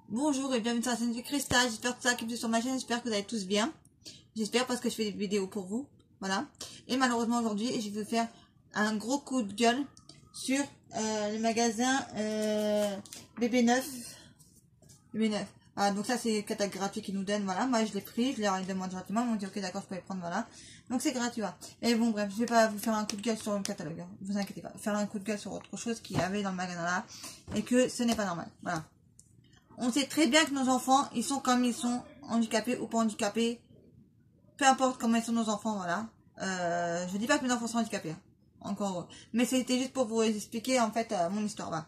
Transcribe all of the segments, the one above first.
Bonjour et bienvenue sur la chaîne du Cristal, j'espère que ça qui sur ma chaîne, j'espère que vous allez tous bien. J'espère parce que je fais des vidéos pour vous, voilà. Et malheureusement aujourd'hui, je vais faire un gros coup de gueule sur le magasin BB9. Voilà, donc ça c'est le catalogue gratuit qu'ils nous donnent, voilà. Moi je l'ai pris, je leur ai demandé gentiment, ils m'ont dit ok d'accord je peux les prendre, voilà. Donc c'est gratuit, voilà. Et bon bref, je vais pas vous faire un coup de gueule sur le catalogue, hein. Vous inquiétez pas. Faire un coup de gueule sur autre chose qu'il y avait dans le magasin là, et que ce n'est pas normal, voilà. On sait très bien que nos enfants, ils sont comme ils sont, handicapés ou pas handicapés. Peu importe comment ils sont nos enfants, voilà. Je dis pas que mes enfants sont handicapés, hein. Encore heureux. Mais c'était juste pour vous expliquer, en fait, mon histoire, voilà.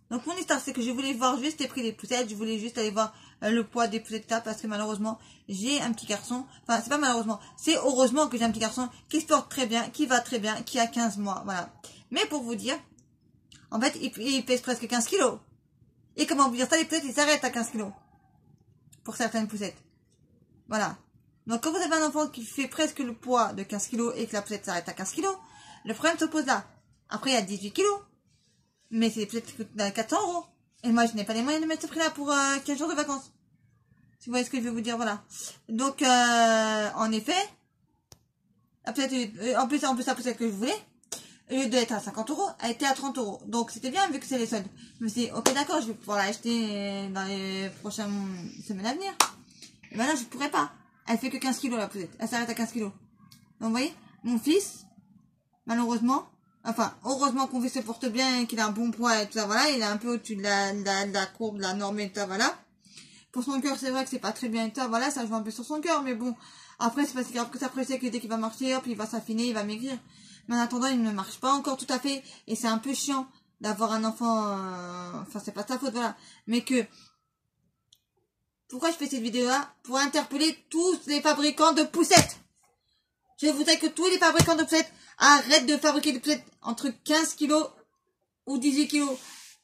Donc, mon histoire, c'est que je voulais voir juste les prix des poussettes. Je voulais juste aller voir le poids des poussettes là, parce que malheureusement, j'ai un petit garçon. Enfin, c'est pas malheureusement. C'est heureusement que j'ai un petit garçon qui se porte très bien, qui va très bien, qui a 15 mois, voilà. Mais pour vous dire, en fait, il pèse presque 15 kilos. Et comment vous dire ça, les poussettes, ils s'arrêtent à 15 kilos. Pour certaines poussettes. Voilà. Donc, quand vous avez un enfant qui fait presque le poids de 15 kilos et que la poussette s'arrête à 15 kilos, le problème se pose là. Après, il y a 18 kilos. Mais c'est des poussettes qui coûtent 400 €. Et moi, je n'ai pas les moyens de mettre ce prix-là pour 15 jours de vacances. Si vous voyez ce que je veux vous dire, voilà. Donc, en effet, la poussette, en plus, la poussette que je voulais, au lieu d'être à 50 €, elle était à 30 €. Donc c'était bien vu que c'est les soldes. Je me suis dit, ok d'accord, je vais pouvoir l'acheter dans les prochaines semaines à venir. Et ben là, je ne pourrais pas. Elle fait que 15 kilos la poussette. Elle s'arrête à 15 kilos. Donc vous voyez, mon fils, malheureusement, enfin, heureusement qu'on se porte bien et qu'il a un bon poids et tout ça, voilà. Il est un peu au-dessus de la courbe, de la norme et tout ça, voilà. Pour son cœur, c'est vrai que c'est pas très bien et tout ça, voilà, ça joue un peu sur son cœur, mais bon. Après, c'est parce que après, c'est que dès qu'il va marcher, hop, il va s'affiner, il va maigrir. Mais en attendant, il ne marche pas encore tout à fait. Et c'est un peu chiant d'avoir un enfant... Enfin, c'est pas ta faute, voilà. Mais que... Pourquoi je fais cette vidéo-là? Pour interpeller tous les fabricants de poussettes. Je voudrais que tous les fabricants de poussettes arrêtent de fabriquer des poussettes entre 15 kilos ou 18 kilos.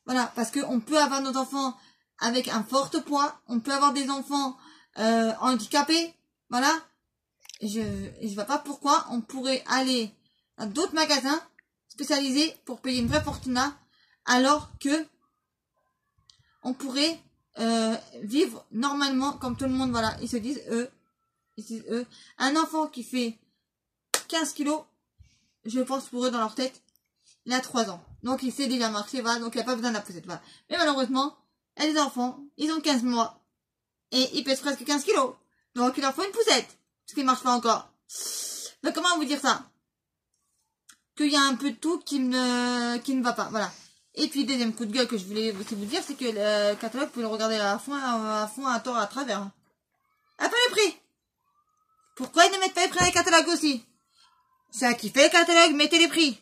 Voilà, parce qu'on peut avoir nos enfants avec un fort poids. On peut avoir des enfants handicapés. Voilà. Je vois pas pourquoi on pourrait aller à d'autres magasins spécialisés pour payer une vraie fortune là, alors que on pourrait vivre normalement comme tout le monde. Voilà, ils se disent eux, un enfant qui fait 15 kilos, je pense pour eux dans leur tête, il a 3 ans. Donc il sait déjà marcher, voilà, donc il n'a pas besoin de la poussette, voilà. Mais malheureusement, il y a des enfants, ils ont 15 mois et ils pèsent presque 15 kilos. Donc il leur faut une poussette, parce qu'ils ne marchent pas encore. Donc comment vous dire ça? Qu'il y a un peu de tout qui ne va pas, voilà. Et puis deuxième coup de gueule que je voulais aussi vous dire, c'est que le catalogue, vous pouvez le regarder à fond, à tort, à travers. À pas les prix. Pourquoi ils ne mettent pas les prix dans les catalogues aussi? C'est à qui fait le catalogue, mettez les prix.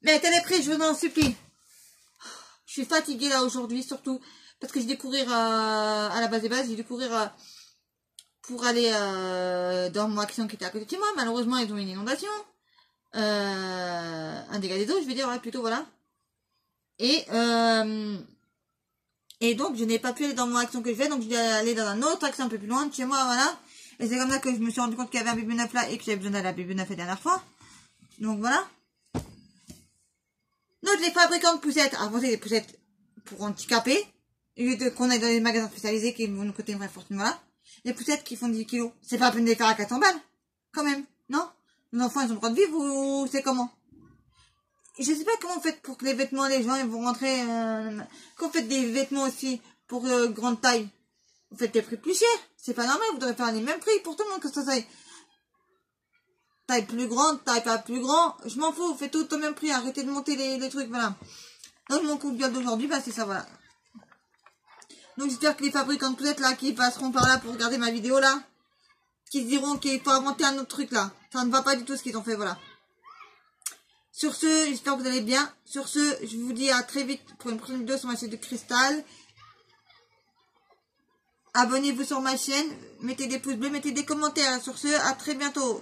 Mettez les prix, je vous en supplie. Je suis fatiguée là aujourd'hui, surtout parce que j'ai dû courir à la base des bases, j'ai dû courir pour aller dans mon action qui était à côté de chez moi. Malheureusement, ils ont une inondation. Un dégât des eaux, je vais dire, ouais, plutôt, voilà. Et donc, je n'ai pas pu aller dans mon action que je fais, donc je vais aller dans un autre action un peu plus loin de chez moi, voilà. Et c'est comme ça que je me suis rendu compte qu'il y avait un BB9 là et que j'avais besoin d'aller à BB9 la dernière fois. Donc, voilà. Donc, les fabricants de poussettes, avant c'est des poussettes pour handicapés, au lieu de qu'on aille dans les magasins spécialisés qui vont nous coûter une vraie fortune, voilà. Les poussettes qui font 10 kilos, c'est pas la peine de les faire à 400 balles, quand même, non? Les enfants, ils ont le droit de vivre ou c'est comment? Je sais pas comment vous faites pour que les vêtements, les gens, ils vont rentrer... Quand vous faites des vêtements aussi pour grande taille, vous faites des prix plus chers. C'est pas normal, vous devez faire les mêmes prix pour tout le monde, que ça soit taille plus grande, taille pas plus grand. Je m'en fous, vous faites tout au même prix, arrêtez de monter les trucs, voilà. Donc mon coup de gueule d'aujourd'hui, bah c'est ça, voilà. Donc j'espère que les fabricants de poussettes là, qui passeront par là pour regarder ma vidéo là, qui se diront qu'il faut inventer un autre truc là. Ça ne va pas du tout ce qu'ils ont fait, voilà. Sur ce, j'espère que vous allez bien. Sur ce, je vous dis à très vite pour une prochaine vidéo sur ma chaîne de Cristal. Abonnez-vous sur ma chaîne, mettez des pouces bleus, mettez des commentaires. Sur ce, à très bientôt.